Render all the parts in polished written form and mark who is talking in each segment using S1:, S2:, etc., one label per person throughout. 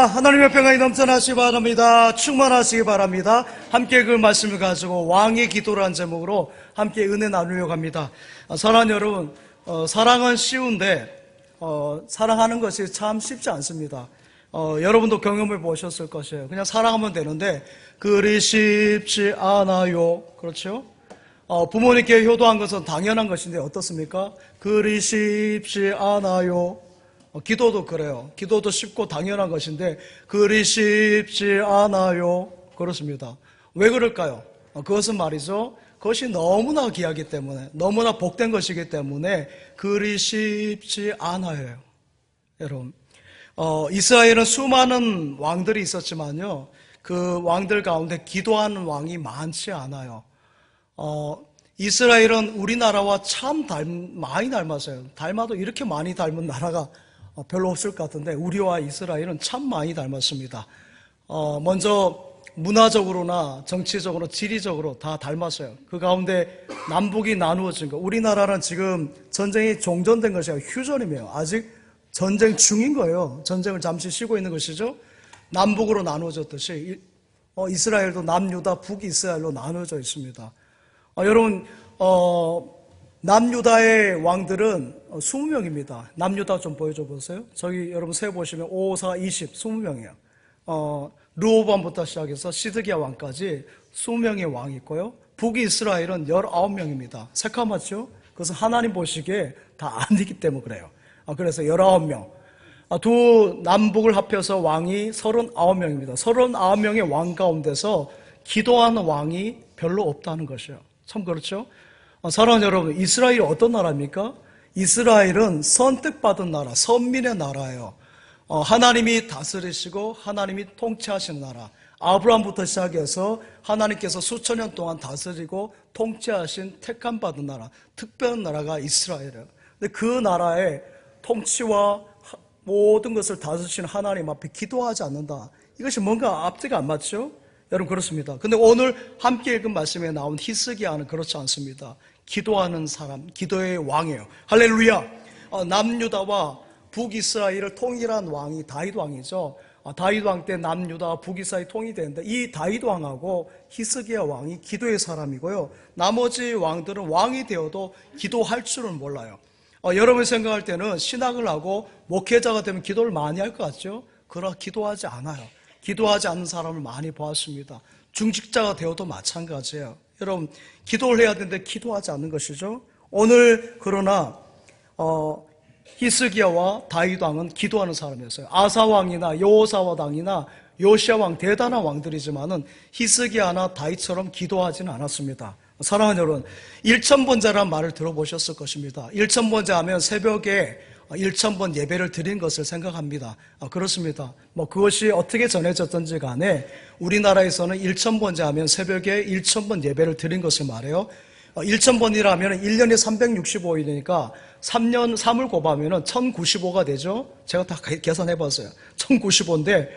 S1: 하나님의 평안이 넘쳐나시기 바랍니다. 충만하시기 바랍니다. 함께 그 말씀을 가지고 왕의 기도라는 제목으로 함께 은혜 나누려고 합니다. 사랑하는 여러분, 사랑은 쉬운데 사랑하는 것이 참 쉽지 않습니다. 여러분도 경험해 보셨을 것이에요. 그냥 사랑하면 되는데 그리 쉽지 않아요. 그렇죠? 부모님께 효도한 것은 당연한 것인데 어떻습니까? 그리 쉽지 않아요. 기도도 그래요. 기도도 쉽고 당연한 것인데 그리 쉽지 않아요. 그렇습니다. 왜 그럴까요? 그것은 말이죠, 그것이 너무나 귀하기 때문에, 너무나 복된 것이기 때문에 그리 쉽지 않아요. 여러분, 이스라엘은 수많은 왕들이 있었지만요, 그 왕들 가운데 기도하는 왕이 많지 않아요. 이스라엘은 우리나라와 참 많이 닮았어요. 닮아도 이렇게 많이 닮은 나라가 별로 없을 것 같은데 우리와 이스라엘은 참 많이 닮았습니다. 먼저 문화적으로나 정치적으로, 지리적으로 다 닮았어요. 그 가운데 남북이 나누어진 거. 우리나라는 지금 전쟁이 종전된 것이 아니라 휴전이에요. 아직 전쟁 중인 거예요. 전쟁을 잠시 쉬고 있는 것이죠. 남북으로 나누어졌듯이 이스라엘도 남유다, 북이스라엘로 나누어져 있습니다. 여러분, 남유다의 왕들은 20명입니다. 남유다 좀 보여줘 보세요. 저기 여러분 세보시면 5, 4, 20, 20명이에요. 르호밤부터 시작해서 시드기야 왕까지 20명의 왕이 있고요. 북이스라엘은 19명입니다. 새까맣죠? 그것은 하나님 보시기에 다 아니기 때문에 그래요. 그래서 19명. 두 남북을 합해서 왕이 39명입니다. 39명의 왕 가운데서 기도하는 왕이 별로 없다는 것이에요. 참 그렇죠? 사랑하는 여러분, 이스라엘이 어떤 나라입니까? 이스라엘은 선택받은 나라, 선민의 나라예요. 하나님이 다스리시고 하나님이 통치하시는 나라. 아브라함부터 시작해서 하나님께서 수천 년 동안 다스리고 통치하신 택함받은 나라, 특별한 나라가 이스라엘이에요. 근데 그 나라의 통치와 모든 것을 다스리시는 하나님 앞에 기도하지 않는다. 이것이 뭔가 앞뒤가 안 맞죠? 여러분 그렇습니다. 근데 오늘 함께 읽은 말씀에 나온 히스기야는 그렇지 않습니다. 기도하는 사람, 기도의 왕이에요. 할렐루야. 남유다와 북이스라엘을 통일한 왕이 다윗 왕이죠. 다윗 왕 때 남유다, 북이스라엘이 통일되는데 이 다윗 왕하고 히스기야 왕이 기도의 사람이고요. 나머지 왕들은 왕이 되어도 기도할 줄은 몰라요. 여러분 생각할 때는 신학을 하고 목회자가 되면 기도를 많이 할 것 같죠? 그러나 기도하지 않아요. 기도하지 않는 사람을 많이 보았습니다. 중직자가 되어도 마찬가지예요. 여러분, 기도를 해야 되는데 기도하지 않는 것이죠. 오늘 그러나 히스기야와 다윗 왕은 기도하는 사람이었어요. 아사 왕이나 여호사밧 왕이나 요시야 왕 대단한 왕들이지만은 히스기야나 다윗처럼 기도하지는 않았습니다. 사랑하는 여러분, 일천번제라는 말을 들어보셨을 것입니다. 일천번제 하면 새벽에 1000번 예배를 드린 것을 생각합니다. 그렇습니다. 그것이 어떻게 전해졌든지 간에 우리나라에서는 1000번제 하면 새벽에 1000번 예배를 드린 것을 말해요. 1000번이라면 1년에 365일이니까 3년 3을 곱하면 1095가 되죠. 제가 다 계산해 봤어요. 1095인데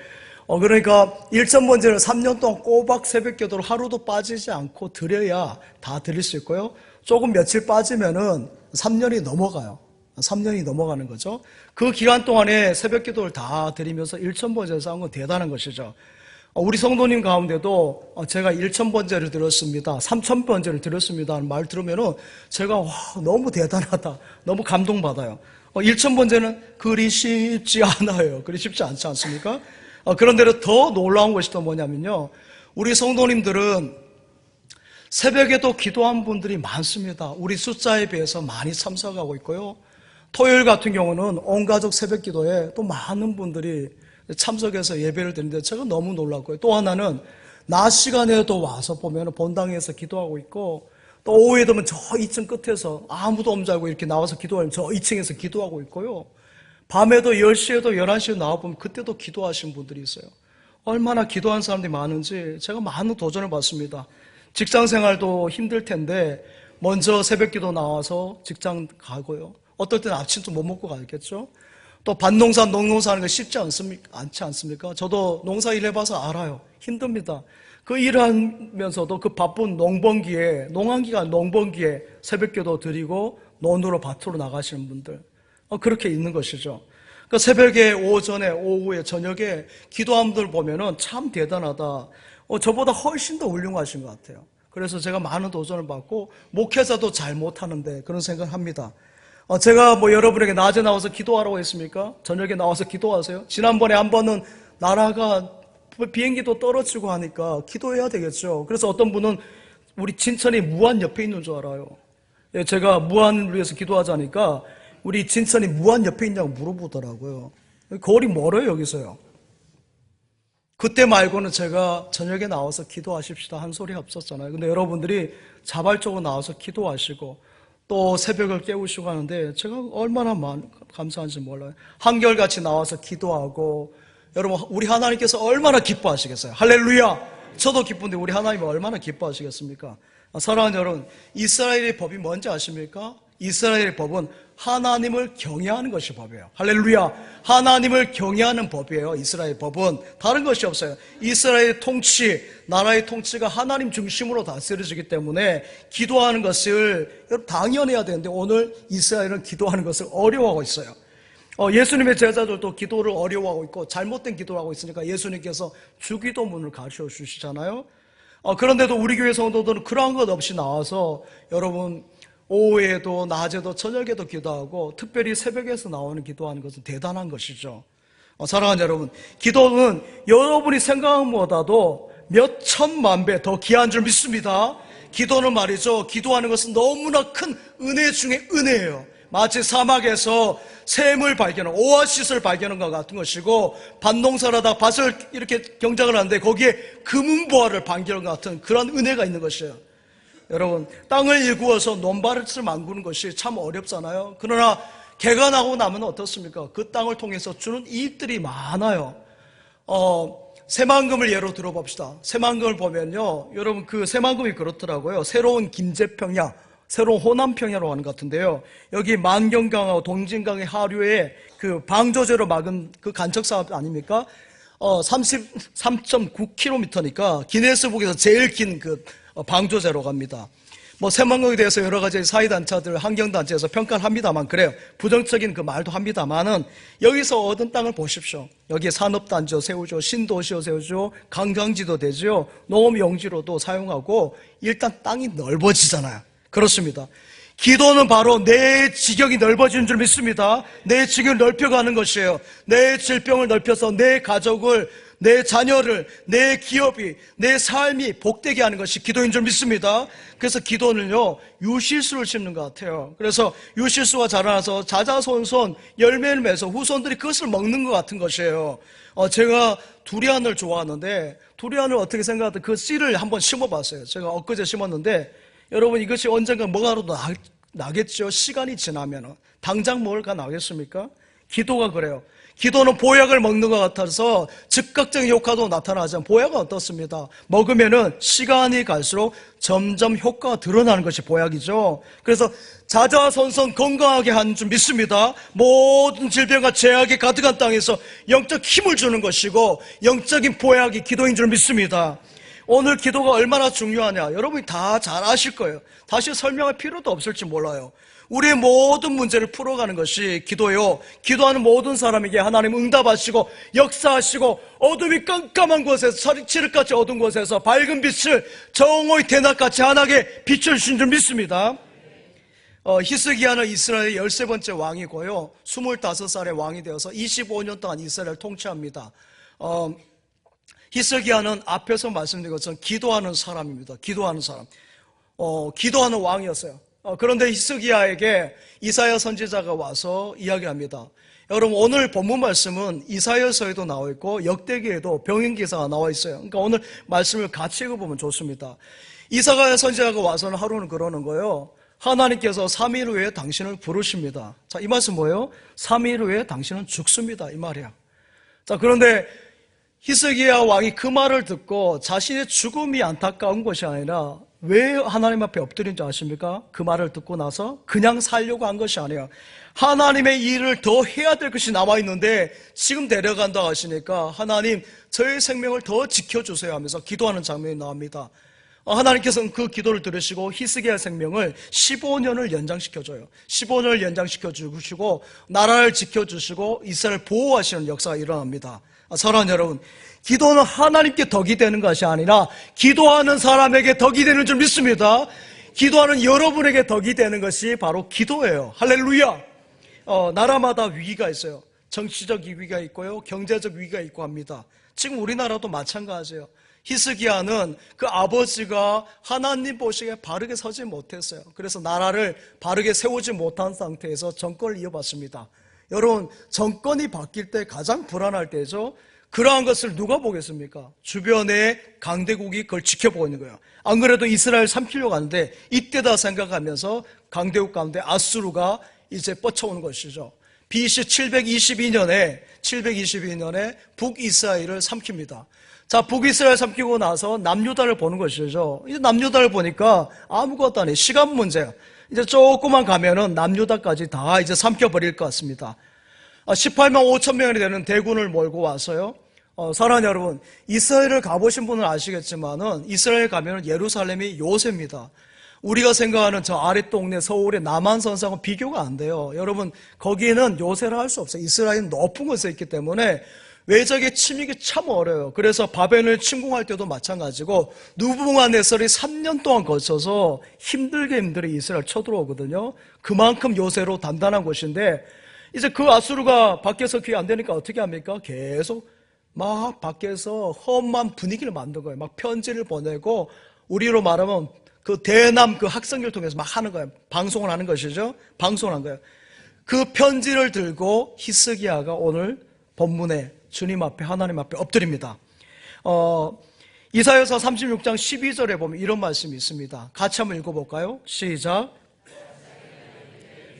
S1: 그러니까 1000번제를 3년 동안 꼬박 새벽 기도를 하루도 빠지지 않고 드려야 다 드릴 수 있고요. 조금 며칠 빠지면은 3년이 넘어가요. 3년이 넘어가는 거죠. 그 기간 동안에 새벽 기도를 다 드리면서 1000번제를 쌓은 건 대단한 것이죠. 우리 성도님 가운데도 제가 1000번제를 드렸습니다, 3000번제를 드렸습니다 하는 말 들으면은 제가 너무 대단하다, 너무 감동받아요. 1000번제는 그리 쉽지 않아요. 그리 쉽지 않지 않습니까? 그런데 더 놀라운 것이 또 뭐냐면요, 우리 성도님들은 새벽에도 기도한 분들이 많습니다. 우리 숫자에 비해서 많이 참석하고 있고요. 토요일 같은 경우는 온 가족 새벽 기도에 또 많은 분들이 참석해서 예배를 드리는데 제가 너무 놀랐고요. 또 하나는 낮 시간에도 와서 보면 본당에서 기도하고 있고, 또 오후에 되면 저 2층 끝에서 아무도 없는 줄 알고 이렇게 나와서 기도하면 저 2층에서 기도하고 있고요. 밤에도 10시에도 11시에 나와보면 그때도 기도하신 분들이 있어요. 얼마나 기도한 사람들이 많은지 제가 많은 도전을 받습니다. 직장 생활도 힘들 텐데 먼저 새벽 기도 나와서 직장 가고요. 어떨 때는 아침도 못 먹고 가겠죠. 또 밭농사, 농농사 하는 거 쉽지 않지 않습니까? 저도 농사 일 해봐서 알아요. 힘듭니다. 그 일하면서도 그 바쁜 농번기에, 농한기간 농번기에 새벽 기도 드리고 논으로 밭으로 나가시는 분들, 그렇게 있는 것이죠. 그 새벽에, 오전에, 오후에, 저녁에 기도하는 분들 보면은 참 대단하다. 저보다 훨씬 더 훌륭하신 것 같아요. 그래서 제가 많은 도전을 받고 목회자도 잘 못하는데 그런 생각을 합니다. 제가 여러분에게 낮에 나와서 기도하라고 했습니까? 저녁에 나와서 기도하세요? 지난번에 한 번은 나라가 비행기도 떨어지고 하니까 기도해야 되겠죠. 그래서 어떤 분은 우리 진천이 무안 옆에 있는 줄 알아요. 제가 무안을 위해서 기도하자니까 우리 진천이 무안 옆에 있냐고 물어보더라고요. 거리 멀어요, 여기서요. 그때 말고는 제가 저녁에 나와서 기도하십시다 한 소리 없었잖아요. 근데 여러분들이 자발적으로 나와서 기도하시고 또 새벽을 깨우시고 하는데 제가 얼마나 감사한지 몰라요. 한결같이 나와서 기도하고 여러분, 우리 하나님께서 얼마나 기뻐하시겠어요? 할렐루야! 저도 기쁜데 우리 하나님이 얼마나 기뻐하시겠습니까? 사랑하는 여러분, 이스라엘의 법이 뭔지 아십니까? 이스라엘의 법은 하나님을 경외하는 것이 법이에요. 할렐루야! 하나님을 경외하는 법이에요. 이스라엘 법은 다른 것이 없어요. 이스라엘의 통치, 나라의 통치가 하나님 중심으로 다스려지기 때문에 기도하는 것을 당연해야 되는데 오늘 이스라엘은 기도하는 것을 어려워하고 있어요. 예수님의 제자들도 기도를 어려워하고 있고 잘못된 기도를 하고 있으니까 예수님께서 주기도문을 가르쳐 주시잖아요. 그런데도 우리 교회 성도들은 그러한 것 없이 나와서 여러분 오후에도 낮에도 저녁에도 기도하고 특별히 새벽에서 나오는 기도하는 것은 대단한 것이죠. 사랑하는 여러분, 기도는 여러분이 생각한 것보다도 몇 천만 배 더 귀한 줄 믿습니다. 기도는 말이죠, 기도하는 것은 너무나 큰 은혜 중에 은혜예요. 마치 사막에서 샘을 발견한, 오아시스를 발견한 것 같은 것이고, 밭농사를 하다 밭을 이렇게 경작을 하는데 거기에 금은보화를 발견한 것 같은 그런 은혜가 있는 것이에요. 여러분, 땅을 일구어서 논밭을 만드는 것이 참 어렵잖아요. 그러나 개가 나고 나면 어떻습니까? 그 땅을 통해서 주는 이익들이 많아요. 새만금을 예로 들어봅시다. 새만금을 보면요, 여러분 그 새만금이 그렇더라고요. 새로운 김제평야, 새로운 호남평야로 하는 것 같은데요. 여기 만경강하고 동진강의 하류에 그 방조제로 막은 그 간척사업 아닙니까? 33.9km니까 기네스북에서 제일 긴 그 방조제로 갑니다. 새만금에 대해서 여러 가지 사회단체들, 환경단체에서 평가를 합니다만, 그래요. 부정적인 그 말도 합니다만은, 여기서 얻은 땅을 보십시오. 여기에 산업단지도 세우죠. 신도시도 세우죠. 관광지도 되죠. 농업용지로도 사용하고, 일단 땅이 넓어지잖아요. 그렇습니다. 기도는 바로 내 지경이 넓어지는 줄 믿습니다. 내 지경을 넓혀가는 것이에요. 내 질병을 넓혀서 내 가족을, 내 자녀를, 내 기업이, 내 삶이 복되게 하는 것이 기도인 줄 믿습니다. 그래서 기도는요, 유실수를 심는 것 같아요. 그래서 유실수가 자라나서 자자손손 열매를 맺어서 후손들이 그것을 먹는 것 같은 것이에요. 제가 두리안을 좋아하는데, 두리안을 어떻게 생각하든 그 씨를 한번 심어봤어요. 제가 엊그제 심었는데, 여러분 이것이 언젠가 뭐가라도 나겠죠. 시간이 지나면. 당장 뭘까 나겠습니까? 기도가 그래요. 기도는 보약을 먹는 것 같아서 즉각적인 효과도 나타나지만 보약은 어떻습니다? 먹으면은 시간이 갈수록 점점 효과가 드러나는 것이 보약이죠. 그래서 자자손손 건강하게 하는 줄 믿습니다. 모든 질병과 죄악이 가득한 땅에서 영적 힘을 주는 것이고 영적인 보약이 기도인 줄 믿습니다. 오늘 기도가 얼마나 중요하냐 여러분이 다 잘 아실 거예요. 다시 설명할 필요도 없을지 몰라요. 우리의 모든 문제를 풀어가는 것이 기도요. 기도하는 모든 사람에게 하나님 응답하시고 역사하시고 어둠이 깜깜한 곳에서 칠흑같이 어두운 곳에서 밝은 빛을 정오의 대낮같이 환하게 비춰주신 줄 믿습니다. 히스기야는 이스라엘의 13번째 왕이고요. 25살의 왕이 되어서 25년 동안 이스라엘을 통치합니다. 히스기야는 앞에서 말씀드린 것처럼 기도하는 사람입니다. 기도하는 사람. 기도하는 왕이었어요. 그런데 히스기야에게 이사야 선지자가 와서 이야기합니다. 여러분 오늘 본문 말씀은 이사야서에도 나와 있고 역대기에도 병행기사가 나와 있어요. 그러니까 오늘 말씀을 같이 읽어보면 좋습니다. 이사야 선지자가 와서는 하루는 그러는 거예요. 하나님께서 3일 후에 당신을 부르십니다. 자, 이 말씀 뭐예요? 3일 후에 당신은 죽습니다. 이 말이야. 자, 그런데 히스기야 왕이 그 말을 듣고 자신의 죽음이 안타까운 것이 아니라 왜 하나님 앞에 엎드린 줄 아십니까? 그 말을 듣고 나서 그냥 살려고 한 것이 아니에요. 하나님의 일을 더 해야 될 것이 남아있는데 지금 데려간다 하시니까 하나님 저의 생명을 더 지켜주세요 하면서 기도하는 장면이 나옵니다. 하나님께서는 그 기도를 들으시고 히스기야 생명을 15년을 연장시켜줘요. 15년을 연장시켜주시고 나라를 지켜주시고 이스라엘을 보호하시는 역사가 일어납니다. 사랑하는 여러분, 기도는 하나님께 덕이 되는 것이 아니라 기도하는 사람에게 덕이 되는 줄 믿습니다. 기도하는 여러분에게 덕이 되는 것이 바로 기도예요. 할렐루야. 나라마다 위기가 있어요. 정치적 위기가 있고요, 경제적 위기가 있고 합니다. 지금 우리나라도 마찬가지예요. 히스기야는 그 아버지가 하나님 보시기에 바르게 서지 못했어요. 그래서 나라를 바르게 세우지 못한 상태에서 정권을 이어받습니다. 여러분, 정권이 바뀔 때 가장 불안할 때죠. 그러한 것을 누가 보겠습니까? 주변에 강대국이 그걸 지켜보고 있는 거예요. 안 그래도 이스라엘 삼키려고 하는데 이때다 생각하면서 강대국 가운데 아수르가 이제 뻗쳐오는 것이죠. BC 722년에 북이스라엘을 삼킵니다. 자, 북이스라엘 삼키고 나서 남유다를 보는 것이죠. 이제 남유다를 보니까 아무것도 아니에요. 시간 문제야. 이제 조금만 가면은 남유다까지 다 이제 삼켜버릴 것 같습니다. 18만 5천 명이 되는 대군을 몰고 와서요. 사랑하는 여러분, 이스라엘을 가보신 분은 아시겠지만은 이스라엘 가면은 예루살렘이 요새입니다. 우리가 생각하는 저 아랫동네 서울의 남한선상은 비교가 안 돼요. 여러분, 거기에는 요새를 할 수 없어요. 이스라엘은 높은 곳에 있기 때문에 외적의 침입이 참 어려워요. 그래서 바벨론을 침공할 때도 마찬가지고 느부갓네살이 3년 동안 거쳐서 힘들게 이스라엘 쳐들어오거든요. 그만큼 요새로 단단한 곳인데 이제 그 아수르가 밖에서 귀에 안 되니까 어떻게 합니까? 계속 막 밖에서 험한 분위기를 만든 거예요. 막 편지를 보내고 우리로 말하면 그 대남 그 학생들 통해서 막 하는 거예요. 방송을 하는 것이죠. 방송을 한 거예요. 그 편지를 들고 히스기야가 오늘 본문에 주님 앞에 하나님 앞에 엎드립니다. 이사야서 36장 12절에 보면 이런 말씀이 있습니다. 같이 한번 읽어볼까요? 시작.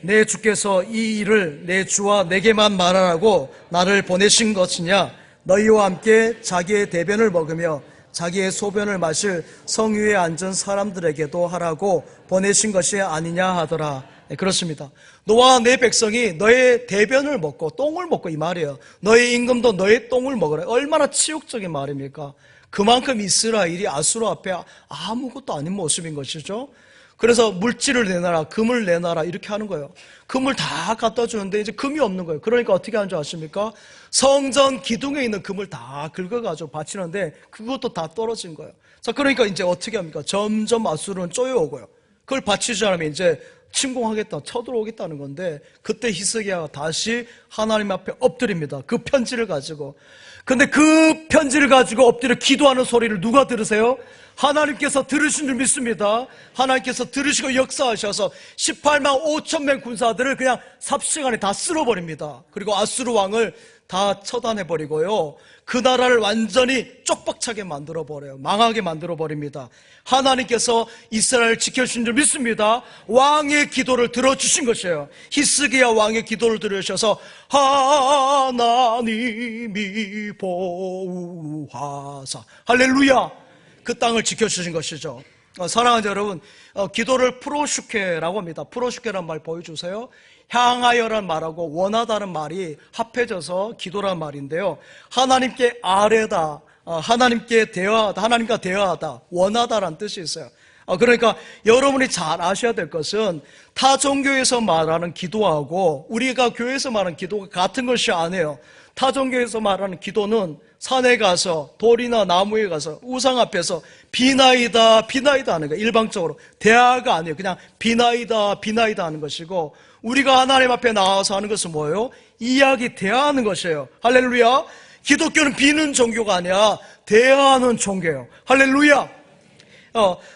S1: 내 주께서 이 일을 내 주와 내게만 말하라고 나를 보내신 것이냐? 너희와 함께 자기의 대변을 먹으며 자기의 소변을 마실 성위에 앉은 사람들에게도 하라고 보내신 것이 아니냐 하더라. 네, 그렇습니다. 너와 내 백성이 너의 대변을 먹고 똥을 먹고 이 말이에요. 너의 임금도 너의 똥을 먹으라. 얼마나 치욕적인 말입니까? 그만큼 이스라엘이 아수르 앞에 아무것도 아닌 모습인 것이죠. 그래서 물질을 내놔라, 금을 내놔라 이렇게 하는 거예요. 금을 다 갖다 주는데 이제 금이 없는 거예요. 그러니까 어떻게 하는 줄 아십니까? 성전 기둥에 있는 금을 다 긁어가지고 바치는데 그것도 다 떨어진 거예요. 자, 그러니까 이제 어떻게 합니까? 점점 아수르는 쪼여오고요. 그걸 바치지 않으면 이제 침공하겠다, 쳐들어오겠다는 건데 그때 히스기야가 다시 하나님 앞에 엎드립니다. 그 편지를 가지고. 근데 그 편지를 가지고 엎드려 기도하는 소리를 누가 들으세요? 하나님께서 들으신 줄 믿습니다. 하나님께서 들으시고 역사하셔서 18만 5천 명 군사들을 그냥 삽시간에 다 쓸어버립니다. 그리고 아수르 왕을 다 처단해버리고요. 그 나라를 완전히 쪽박차게 만들어버려요. 망하게 만들어버립니다. 하나님께서 이스라엘을 지켜주신 줄 믿습니다. 왕의 기도를 들어주신 것이에요. 히스기야 왕의 기도를 들으셔서 하나님이 보호하사 할렐루야, 그 땅을 지켜주신 것이죠. 사랑하는 여러분, 기도를 프로슈케라고 합니다. 프로슈케란 말 보여주세요. 향하여란 말하고 원하다는 말이 합해져서 기도란 말인데요. 하나님께 아뢰다, 하나님께 대화하다, 하나님과 대화하다, 원하다라는 뜻이 있어요. 그러니까 여러분이 잘 아셔야 될 것은 타 종교에서 말하는 기도하고 우리가 교회에서 말하는 기도가 같은 것이 아니에요. 타 종교에서 말하는 기도는 산에 가서 돌이나 나무에 가서 우상 앞에서 비나이다 비나이다 하는 거예요. 일방적으로 대화가 아니에요. 그냥 비나이다 비나이다 하는 것이고, 우리가 하나님 앞에 나와서 하는 것은 뭐예요? 이야기 대화하는 것이에요. 할렐루야. 기독교는 비는 종교가 아니라 대화하는 종교예요. 할렐루야.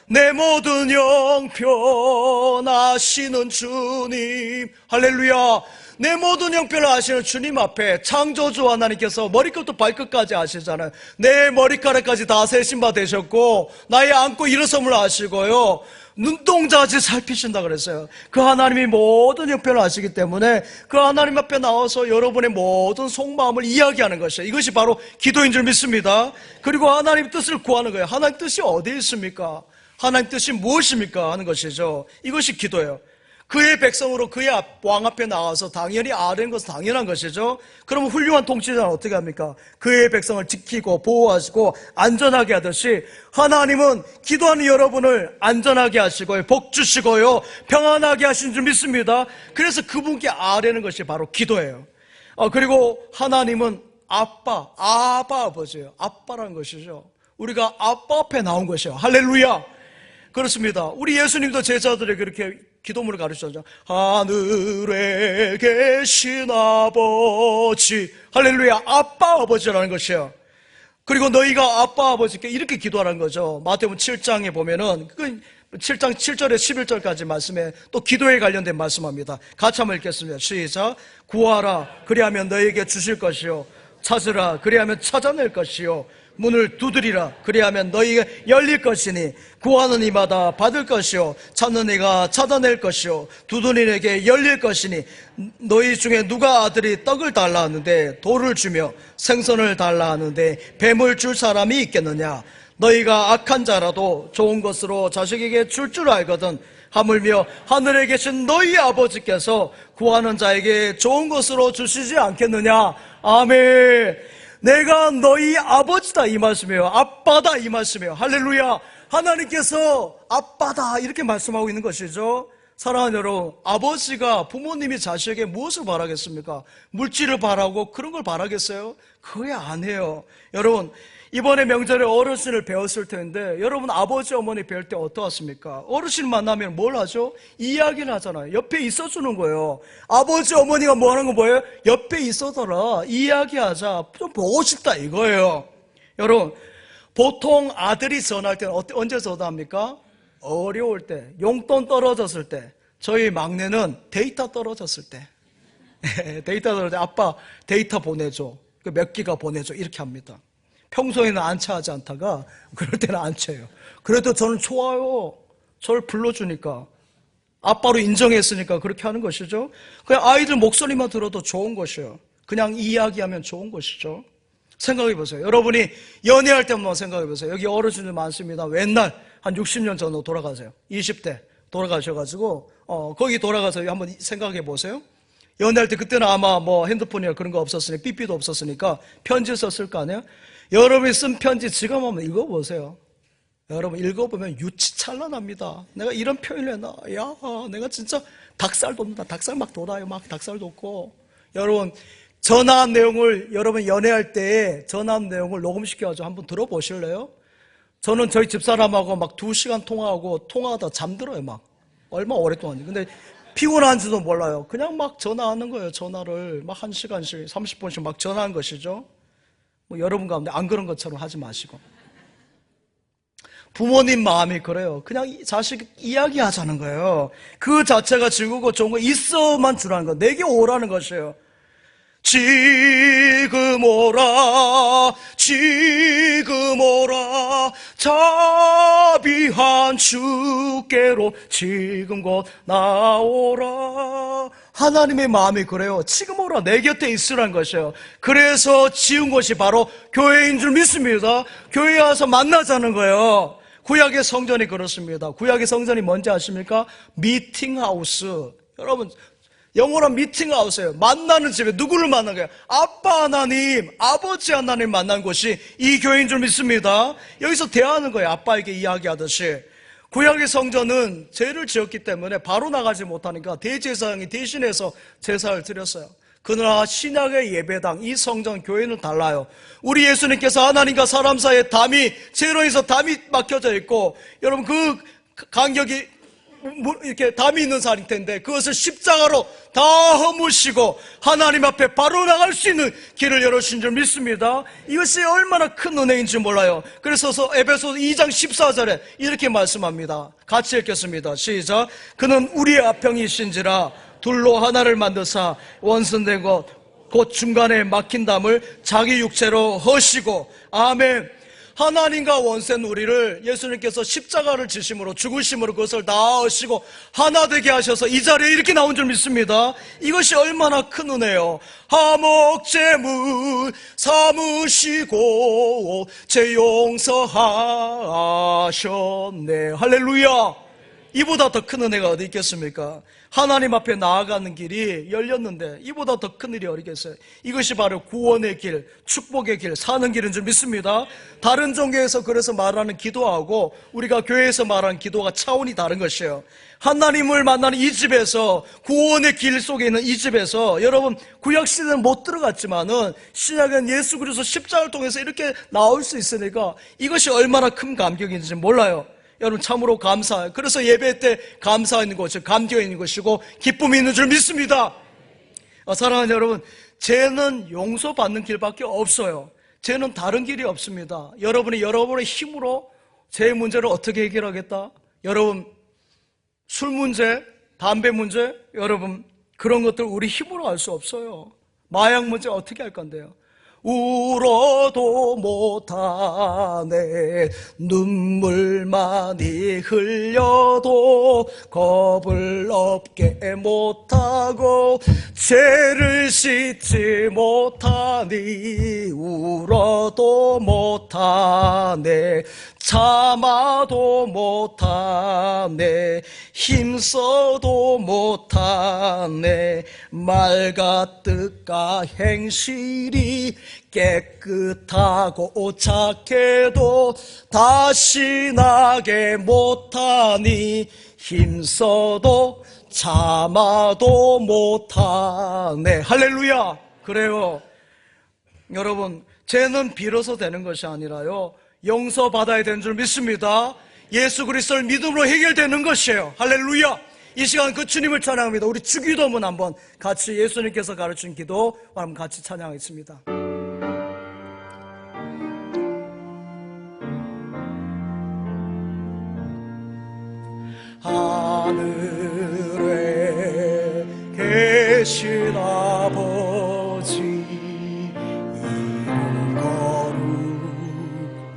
S1: 내 모든 영편 아시는 주님, 할렐루야. 내 모든 형편을 아시는 주님 앞에 창조주 하나님께서 머리끝부터 발끝까지 아시잖아요. 내 머리카락까지 다 세신 바 되셨고 나의 안고 일어섬을 아시고요, 눈동자같이 살피신다 그랬어요. 그 하나님이 모든 형편을 아시기 때문에 그 하나님 앞에 나와서 여러분의 모든 속마음을 이야기하는 것이에요. 이것이 바로 기도인 줄 믿습니다. 그리고 하나님 뜻을 구하는 거예요. 하나님 뜻이 어디에 있습니까? 하나님 뜻이 무엇입니까? 하는 것이죠. 이것이 기도예요. 그의 백성으로 그의 왕 앞에 나와서 당연히 아뢰는 것은 당연한 것이죠. 그러면 훌륭한 통치자는 어떻게 합니까? 그의 백성을 지키고 보호하시고 안전하게 하듯이 하나님은 기도하는 여러분을 안전하게 하시고요, 복 주시고요, 평안하게 하신 줄 믿습니다. 그래서 그분께 아뢰는 것이 바로 기도예요. 그리고 하나님은 아빠 아버지예요. 아빠라는 것이죠. 우리가 아빠 앞에 나온 것이에요. 할렐루야. 그렇습니다. 우리 예수님도 제자들에게 그렇게 기도문을 가르쳤죠. 하늘에 계신 아버지. 할렐루야. 아빠 아버지라는 것이에요. 그리고 너희가 아빠 아버지께 이렇게 기도하라는 거죠. 마태복음 7장에 보면은 7장 7절에 11절까지 말씀에 또 기도에 관련된 말씀합니다. 같이 한번 읽겠습니다. 시작. 구하라 그리하면 너희에게 주실 것이요, 찾으라 그리하면 찾아낼 것이요, 문을 두드리라 그리하면 너희에게 열릴 것이니 구하는 이마다 받을 것이요, 찾는 이가 찾아낼 것이요, 두드리는 이에게 열릴 것이니 너희 중에 누가 아들이 떡을 달라 하는데 돌을 주며 생선을 달라 하는데 뱀을 줄 사람이 있겠느냐. 너희가 악한 자라도 좋은 것으로 자식에게 줄 알거든 하물며 하늘에 계신 너희 아버지께서 구하는 자에게 좋은 것으로 주시지 않겠느냐. 아멘. 내가 너희 아버지다 이 말씀이에요. 아빠다 이 말씀이에요. 할렐루야. 하나님께서 아빠다 이렇게 말씀하고 있는 것이죠. 사랑하는 여러분, 아버지가 부모님이 자식에게 무엇을 바라겠습니까? 물질을 바라고 그런 걸 바라겠어요? 그게 아니에요. 여러분, 이번에 명절에 어르신을 배웠을 텐데 여러분 아버지 어머니 배울 때 어떠했습니까? 어르신 만나면 뭘 하죠? 이야기를 하잖아요. 옆에 있어주는 거예요. 아버지 어머니가 뭐 하는 거 뭐예요? 옆에 있어더라, 이야기하자, 좀 보고 싶다 이거예요. 여러분, 보통 아들이 전화할 때는 언제 전화합니까? 어려울 때, 용돈 떨어졌을 때. 저희 막내는 데이터 떨어졌을 때. 데이터 떨어질 때 아빠 데이터 보내줘, 몇 기가 보내줘 이렇게 합니다. 평소에는 안차하지 않다가 그럴 때는 안차해요. 그래도 저는 좋아요. 저를 불러주니까, 아빠로 인정했으니까 그렇게 하는 것이죠. 그냥 아이들 목소리만 들어도 좋은 것이에요. 그냥 이야기하면 좋은 것이죠. 생각해 보세요. 여러분이 연애할 때만 생각해 보세요. 여기 어르신들 많습니다. 옛날 한 60년 전으로 돌아가세요. 20대 돌아가셔가지고 거기 돌아가서 한번 생각해 보세요. 연애할 때 그때는 아마 뭐 핸드폰이나 그런 거 없었으니 삐삐도 없었으니까 편지 썼을 거 아니에요? 여러분이 쓴 편지 지금 한번 읽어보세요. 여러분 읽어보면 유치찬란합니다. 내가 이런 표현을 했나? 야, 내가 진짜 닭살 돋는다. 닭살 막 돋아요. 막 닭살 돋고. 여러분 전화한 내용을, 여러분 연애할 때 전화한 내용을 녹음시켜가지고 한번 들어보실래요? 저는 저희 집사람하고 막 2시간 통화하고 통화하다 잠들어요. 막 얼마 오랫동안. 근데 피곤한지도 몰라요. 그냥 막 전화하는 거예요. 전화를 막 1시간씩 30분씩 막 전화한 것이죠. 뭐 여러분 가운데 안 그런 것처럼 하지 마시고. 부모님 마음이 그래요. 그냥 자식 이야기 하자는 거예요. 그 자체가 즐겁고 좋은 거 있어만 주라는 거, 내게 오라는 것이에요. 지금 오라 지금 오라 자비한 주께로 지금 곧 나오라. 하나님의 마음이 그래요. 지금 오라, 내 곁에 있으라는 것이에요. 그래서 지은 것이 바로 교회인 줄 믿습니다. 교회에 와서 만나자는 거예요. 구약의 성전이 그렇습니다. 구약의 성전이 뭔지 아십니까? 미팅하우스. 여러분 영어로 미팅하우스예요. 만나는 집에 누구를 만난 거예요? 아빠 하나님, 아버지 하나님 만난 곳이 이 교회인 줄 믿습니다. 여기서 대하는 거예요. 아빠에게 이야기하듯이. 구약의 성전은 죄를 지었기 때문에 바로 나가지 못하니까 대제사장이 대신해서 제사를 드렸어요. 그러나 신약의 예배당, 이 성전 교회는 달라요. 우리 예수님께서 하나님과 사람 사이에 담이, 죄로 인해서 담이 막혀져 있고, 여러분 그 간격이 이렇게 담이 있는 살일 텐데 그것을 십자가로 다 허무시고 하나님 앞에 바로 나갈 수 있는 길을 열어주신 줄 믿습니다. 이것이 얼마나 큰 은혜인지 몰라요. 그래서 에베소서 2장 14절에 이렇게 말씀합니다. 같이 읽겠습니다. 시작. 그는 우리의 화평이신지라 둘로 하나를 만드사 원수된 것 곧 중간에 막힌 담을 자기 육체로 허시고. 아멘. 하나님과 원수된 우리를 예수님께서 십자가를 지심으로, 죽으심으로 그것을 다 하시고 하나 되게 하셔서 이 자리에 이렇게 나온 줄 믿습니다. 이것이 얼마나 큰 은혜요. 하목제물 삼으시고 제 용서하셨네. 할렐루야. 이보다 더 큰 은혜가 어디 있겠습니까? 하나님 앞에 나아가는 길이 열렸는데 이보다 더 큰 일이 어디 있겠어요? 이것이 바로 구원의 길, 축복의 길, 사는 길인 줄 믿습니다. 다른 종교에서 그래서 말하는 기도하고 우리가 교회에서 말하는 기도가 차원이 다른 것이에요. 하나님을 만나는 이 집에서, 구원의 길 속에 있는 이 집에서, 여러분 구약시대는 못 들어갔지만은 신약은 예수 그리스도 십자가를 통해서 이렇게 나올 수 있으니까 이것이 얼마나 큰 감격인지 몰라요. 여러분 참으로 감사해요. 그래서 예배 때 감사하는 것이 감격이 있는 것이고 기쁨이 있는 줄 믿습니다. 사랑하는 여러분, 죄는 용서받는 길밖에 없어요. 죄는 다른 길이 없습니다. 여러분의 힘으로 죄 문제를 어떻게 해결하겠다? 여러분 술 문제, 담배 문제, 여러분 그런 것들 우리 힘으로 할 수 없어요. 마약 문제 어떻게 할 건데요? 울어도 못하네, 눈물 많이 흘려도 겁을 없게 못하고 죄를 씻지 못하니 울어도 못하네, 참아도 못하네, 힘써도 못하네, 말과 뜻과 행실이 깨끗하고 착해도 다시 나게 못하니 힘써도 참아도 못하네. 할렐루야. 그래요. 여러분, 죄는 빌어서 되는 것이 아니라요, 용서받아야 되는 줄 믿습니다. 예수 그리스도를 믿음으로 해결되는 것이에요. 할렐루야. 이 시간 그 주님을 찬양합니다. 우리 주기도문 한번 같이 예수님께서 가르친 기도 한번 같이 찬양하겠습니다. 하늘에 계신 아버지, 이름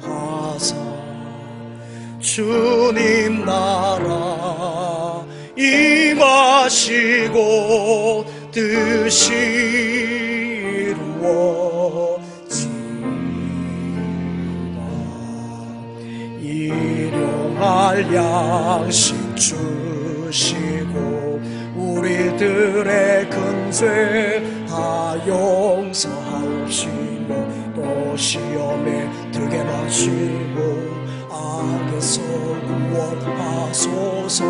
S1: 거룩하사 주님 나라 임하시고 뜻이 이루어지이다. 일용할 양식 주시고 우리들의 근죄 다 용서하시며 또 시험에 들게 마시고 악에서 구원하소서.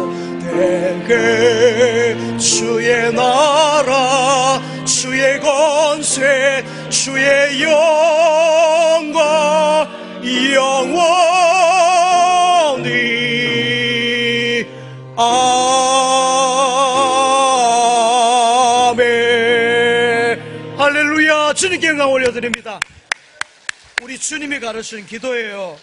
S1: 대개 주의 나라 주의 권세 주의 영광 영원히 아멘. 할렐루야. 주님께 영광 올려드립니다. 우리 주님이 가르치는 기도예요.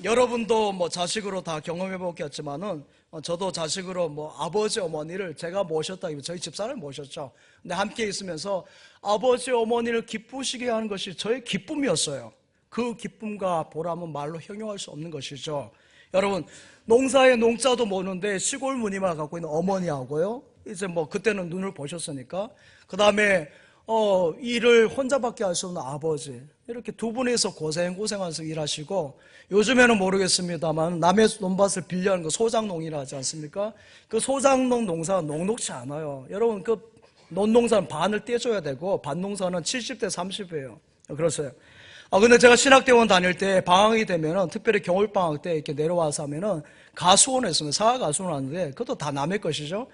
S1: 여러분도 뭐 자식으로 다 경험해 보겠지만은 저도 자식으로 뭐 아버지 어머니를 제가 모셨다기보다 저희 집사람을 모셨죠. 근데 함께 있으면서 아버지 어머니를 기쁘시게 하는 것이 저의 기쁨이었어요. 그 기쁨과 보람은 말로 형용할 수 없는 것이죠. 여러분, 농사의 농자도 모르는데 시골 무늬만 갖고 있는 어머니하고요, 이제 뭐 그때는 눈을 보셨으니까, 그 다음에 일을 혼자밖에 할 수 없는 아버지, 이렇게 두 분이서 고생하면서 일하시고, 요즘에는 모르겠습니다만 남의 논밭을 빌려하는 거 소작농이라 하지 않습니까? 그 소작농 농사가 녹록지 않아요. 여러분, 그 논농사는 반을 떼줘야 되고 반농사는 70대 30이에요. 그렇어요. 근데 제가 신학대원 다닐 때 방학이 되면은, 특별히 겨울방학 때 이렇게 내려와서 하면은 가수원에 있으면 사과 가수원 하는데, 그것도 다 남의 것이죠.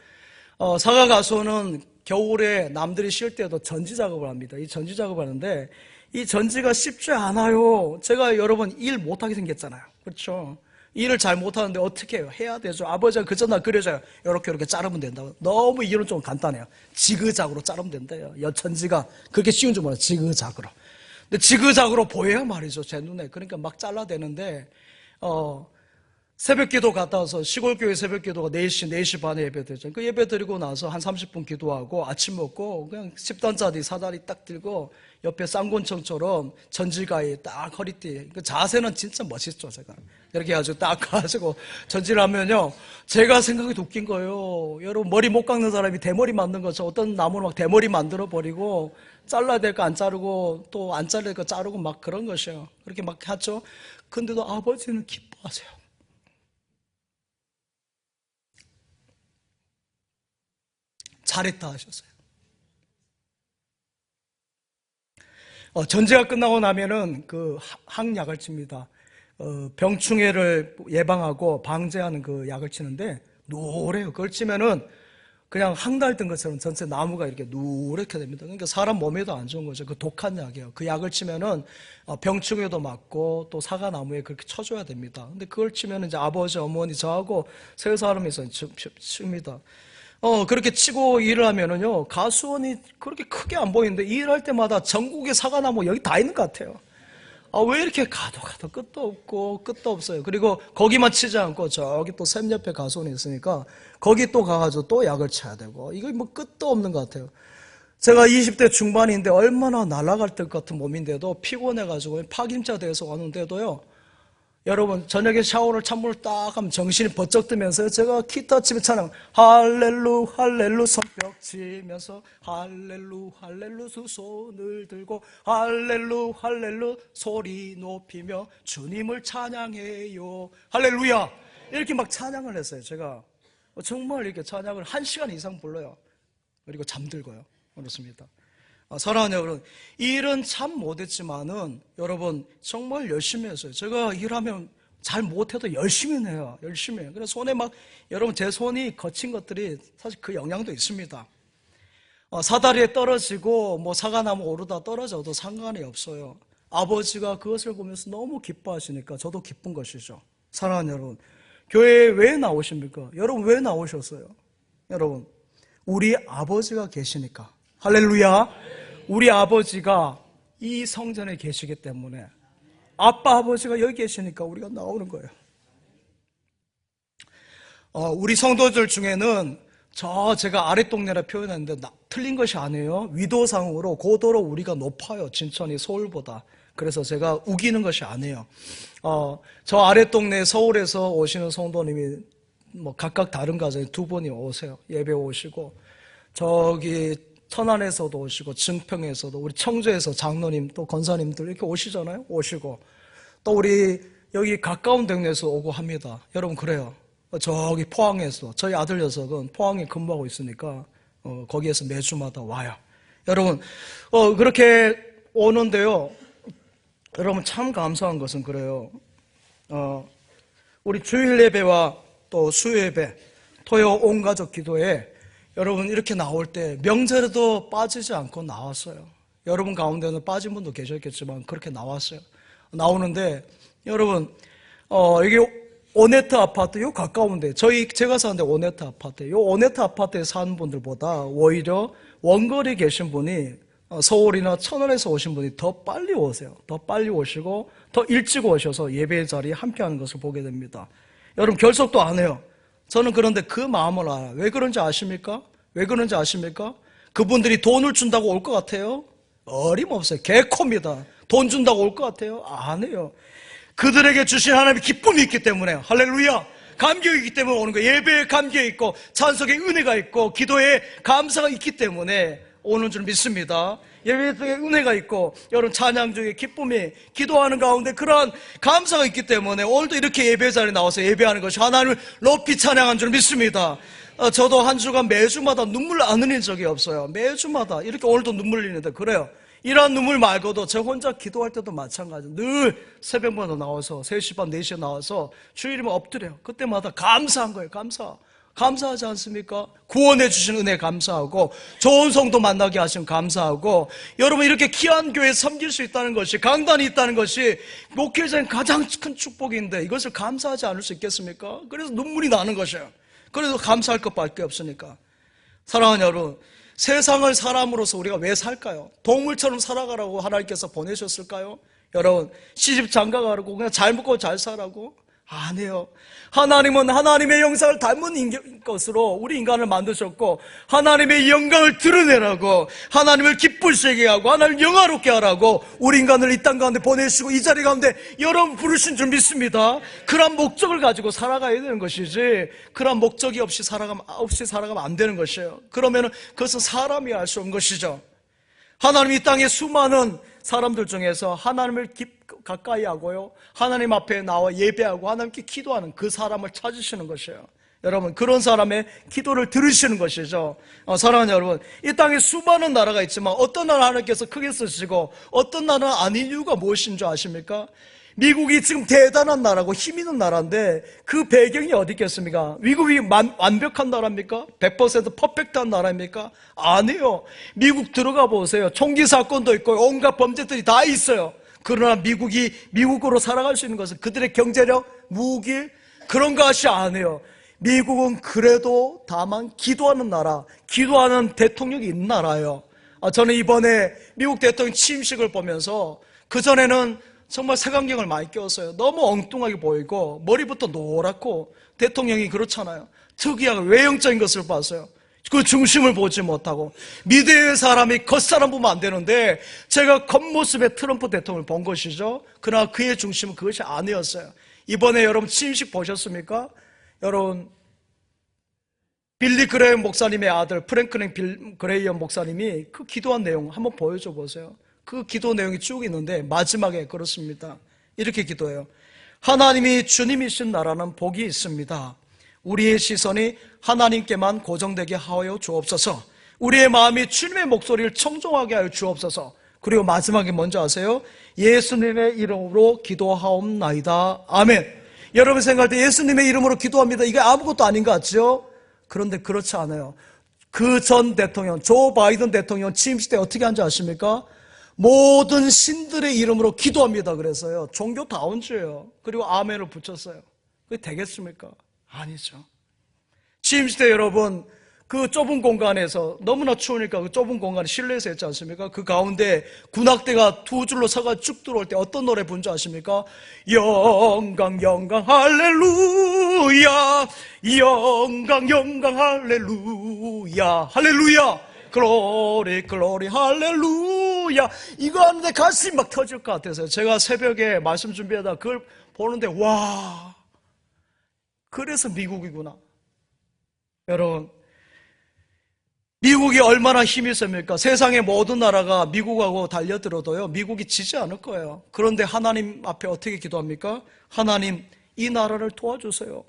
S1: 사과 가수원은 겨울에 남들이 쉴 때도 전지 작업을 합니다. 이 전지 작업을 하는데 이 전지가 쉽지 않아요. 제가 여러분 일 못하게 생겼잖아요. 그렇죠? 일을 잘 못하는데 어떻게 해요? 해야 되죠. 아버지가 그 전날 그려줘요. 이렇게 자르면 된다고. 너무 일은 좀 간단해요. 지그작으로 자르면 된대요. 전지가 그렇게 쉬운 줄 몰라요. 지그작으로. 근데 지그작으로 보여요 말이죠, 제 눈에. 그러니까 막 잘라대는데 새벽기도 갔다 와서, 시골교회 새벽기도가 4시 반에 예배 드리죠. 그 예배 드리고 나서 한 30분 기도하고 아침 먹고 그냥 10단짜리 사다리 딱 들고 옆에 쌍곤청처럼 전지가에 딱 허리띠, 그 자세는 진짜 멋있죠. 제가 이렇게 해가지고 딱 가지고 전지를 하면요, 제가 생각이 웃긴 거예요. 여러분, 머리 못 깎는 사람이 대머리 만든 것처럼 어떤 나무를 막 대머리 만들어 버리고, 잘라야 될 거 안 자르고 또 안 잘라야 될 거 자르고 막 그런 것이에요. 그렇게 막 하죠. 근데도 아버지는 기뻐하세요. 잘했다 하셨어요. 전제가 끝나고 나면은 그 항약을 칩니다. 병충해를 예방하고 방제하는 그 약을 치는데 노래요. 그걸 치면은 그냥 항달 든 것처럼 전체 나무가 이렇게 누렇게 됩니다. 그러니까 사람 몸에도 안 좋은 거죠. 그 독한 약이에요. 그 약을 치면은 병충해도 맞고 또 사과나무에 그렇게 쳐줘야 됩니다. 근데 그걸 치면은 이제 아버지, 어머니, 저하고 세 사람이서 칩니다. 그렇게 치고 일을 하면은요, 가수원이 그렇게 크게 안 보이는데 일할 때마다 전국의 사과나무 여기 다 있는 것 같아요. 왜 이렇게 가도 끝도 없고 끝도 없어요. 그리고 거기만 치지 않고 저기 또 샘 옆에 가수원이 있으니까 거기 또 가가지고 또 약을 쳐야 되고 이거 뭐 끝도 없는 것 같아요. 제가 20대 중반인데 얼마나 날아갈 것 같은 몸인데도 피곤해가지고 파김자 돼서 왔는데도요, 여러분 저녁에 샤워를 찬물을 딱 하면 정신이 번쩍 뜨면서 제가 기타 치며 찬양 할렐루 할렐루 손뼉 치면서 할렐루 할렐루 두 손을 들고 할렐루 할렐루 소리 높이며 주님을 찬양해요 할렐루야 이렇게 막 찬양을 했어요. 제가 정말 이렇게 찬양을 1시간 이상 불러요. 그리고 잠들고요. 그렇습니다. 사랑하는 여러분, 일은 참 못했지만은 여러분 정말 열심히 했어요. 제가 일하면 잘 못해도 열심히 해요. 열심히 해요. 그래서 손에 막 여러분 제 손이 거친 것들이 사실 그 영향도 있습니다. 사다리에 떨어지고 뭐 사과나무 오르다 떨어져도 상관이 없어요. 아버지가 그것을 보면서 너무 기뻐하시니까 저도 기쁜 것이죠. 사랑하는 여러분, 교회에 왜 나오십니까? 여러분 왜 나오셨어요? 여러분 우리 아버지가 계시니까. 할렐루야. 우리 아버지가 이 성전에 계시기 때문에 아빠 아버지가 여기 계시니까 우리가 나오는 거예요. 우리 성도들 중에는 제가 아랫동네라 표현했는데 틀린 것이 아니에요. 위도상으로 고도로 우리가 높아요. 진천이 서울보다. 그래서 제가 우기는 것이 아니에요. 저 아랫동네 서울에서 오시는 성도님이 뭐 각각 다른 가정에 2분이 오세요. 예배 오시고 저기 천안에서도 오시고 증평에서도 우리 청주에서 장로님 또 권사님들 이렇게 오시잖아요. 오시고 또 우리 여기 가까운 동네에서 오고 합니다. 여러분 그래요. 저기 포항에서 저희 아들 녀석은 포항에 근무하고 있으니까 거기에서 매주마다 와요. 여러분 그렇게 오는데요. 여러분 참 감사한 것은 그래요. 우리 주일 예배와 또 수요 예배, 토요 온 가족 기도에 여러분 이렇게 나올 때 명절에도 빠지지 않고 나왔어요. 여러분 가운데는 빠진 분도 계셨겠지만 그렇게 나왔어요. 나오는데 여러분 여기 오네트 아파트 요 가까운데 제가 사는데 오네트 아파트 요 오네트 아파트에 사는 분들보다 오히려 원거리 계신 분이 서울이나 천안에서 오신 분이 더 빨리 오세요. 더 빨리 오시고 더 일찍 오셔서 예배 자리에 함께하는 것을 보게 됩니다. 여러분 결석도 안 해요. 저는 그런데 그 마음을 알아요. 왜 그런지 아십니까? 왜 그런지 아십니까? 그분들이 돈을 준다고 올 것 같아요? 어림없어요. 개코입니다. 돈 준다고 올 것 같아요? 아니에요. 그들에게 주신 하나님의 기쁨이 있기 때문에 할렐루야 감격이 있기 때문에 오는 거예요. 예배에 감격이 있고 찬송에 은혜가 있고 기도에 감사가 있기 때문에 오는 줄 믿습니다. 예배 속에 은혜가 있고 여러분 찬양 중에 기쁨이 기도하는 가운데 그러한 감사가 있기 때문에 오늘도 이렇게 예배 자리에 나와서 예배하는 것이 하나님을 높이 찬양한 줄 믿습니다. 저도 한 주간 매주마다 눈물 안 흘린 적이 없어요. 매주마다 이렇게 오늘도 눈물 흘리는데 그래요. 이러한 눈물 말고도 저 혼자 기도할 때도 마찬가지예요. 늘 새벽마다 나와서 3시 반 4시에 나와서 주일이면 엎드려요. 그때마다 감사한 거예요. 감사하지 않습니까? 구원해 주신 은혜 감사하고 좋은 성도 만나게 하신 감사하고 여러분 이렇게 귀한 교회 섬길 수 있다는 것이 강단이 있다는 것이 목회자의 가장 큰 축복인데 이것을 감사하지 않을 수 있겠습니까? 그래서 눈물이 나는 것이에요. 그래도 감사할 것밖에 없으니까. 사랑하는 여러분, 세상을 사람으로서 우리가 왜 살까요? 동물처럼 살아가라고 하나님께서 보내셨을까요? 여러분 시집 장가가라고 그냥 잘 먹고 잘 살라고? 아니에요. 하나님은 하나님의 형상을 닮은 것으로 우리 인간을 만드셨고 하나님의 영광을 드러내라고 하나님을 기쁘시게 하고 하나님을 영화롭게 하라고 우리 인간을 이 땅 가운데 보내시고 이 자리 가운데 여러분 부르신 줄 믿습니다. 그런 목적을 가지고 살아가야 되는 것이지 그런 목적이 없이 살아가면 안 되는 것이에요. 그러면 그것은 사람이 알 수 없는 것이죠. 하나님 이 땅에 수많은 사람들 중에서 하나님을 가까이 하고요 하나님 앞에 나와 예배하고 하나님께 기도하는 그 사람을 찾으시는 것이에요. 여러분, 그런 사람의 기도를 들으시는 것이죠. 사랑하는 여러분, 이 땅에 수많은 나라가 있지만 어떤 나라 하나님께서 크게 쓰시고 어떤 나라는 아닌 이유가 무엇인 줄 아십니까? 미국이 지금 대단한 나라고 힘 있는 나라인데 그 배경이 어디 있겠습니까? 미국이 완벽한 나라입니까? 100% 퍼펙트한 나라입니까? 아니에요. 미국 들어가 보세요. 총기 사건도 있고 온갖 범죄들이 다 있어요. 그러나 미국이 미국으로 살아갈 수 있는 것은 그들의 경제력, 무기, 그런 것이 아니에요. 미국은 그래도 다만 기도하는 나라, 기도하는 대통령이 있는 나라예요. 저는 이번에 미국 대통령 취임식을 보면서 그전에는 정말 색안경을 많이 꼈어요. 너무 엉뚱하게 보이고 머리부터 노랗고 대통령이 그렇잖아요. 특이하게 외형적인 것을 봤어요. 그 중심을 보지 못하고 미대의 사람이 겉사람 보면 안 되는데 제가 겉모습의 트럼프 대통령을 본 것이죠. 그러나 그의 중심은 그것이 아니었어요. 이번에 여러분 취임식 보셨습니까? 여러분, 빌리 그레이엄 목사님의 아들 프랭클린 그레이엄 목사님이 그 기도한 내용 한번 보여줘 보세요. 그 기도 내용이 쭉 있는데 마지막에 그렇습니다. 이렇게 기도해요. 하나님이 주님이신 나라는 복이 있습니다. 우리의 시선이 하나님께만 고정되게 하여 주옵소서. 우리의 마음이 주님의 목소리를 청종하게 하여 주옵소서. 그리고 마지막에 뭔지 아세요? 예수님의 이름으로 기도하옵나이다. 아멘. 여러분 생각할 때 예수님의 이름으로 기도합니다. 이게 아무것도 아닌 것 같죠? 그런데 그렇지 않아요. 그 전 대통령, 조 바이든 대통령 취임식 때 어떻게 한지 아십니까? 모든 신들의 이름으로 기도합니다. 그래서요. 종교다운주예요. 그리고 아멘을 붙였어요. 그게 되겠습니까? 아니죠. 취임식 때 여러분, 그 좁은 공간에서 너무나 추우니까 그 좁은 공간에 실내에서 했지 않습니까? 그 가운데 군악대가 두 줄로 서가 쭉 들어올 때 어떤 노래 부른 줄 아십니까? 영광 영광 할렐루야, 영광 영광 할렐루야, 할렐루야, 글로리 글로리 할렐루야. 이거 하는데 가슴이 막 터질 것 같아서요. 제가 새벽에 말씀 준비하다 그걸 보는데 와, 그래서 미국이구나. 여러분, 미국이 얼마나 힘이 셉니까? 세상의 모든 나라가 미국하고 달려들어도요, 미국이 지지 않을 거예요. 그런데 하나님 앞에 어떻게 기도합니까? 하나님, 이 나라를 도와주세요.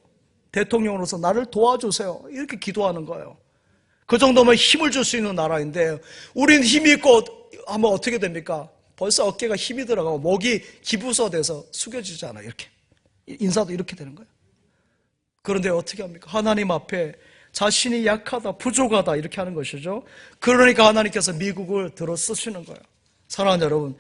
S1: 대통령으로서 나를 도와주세요. 이렇게 기도하는 거예요. 그 정도면 힘을 줄 수 있는 나라인데 우리는 힘이 있고 하면 어떻게 됩니까? 벌써 어깨가 힘이 들어가고 목이 기부서돼서 숙여지잖아요. 이렇게 인사도 이렇게 되는 거예요. 그런데 어떻게 합니까? 하나님 앞에 자신이 약하다, 부족하다 이렇게 하는 것이죠. 그러니까 하나님께서 미국을 들어 쓰시는 거예요. 사랑하는 여러분,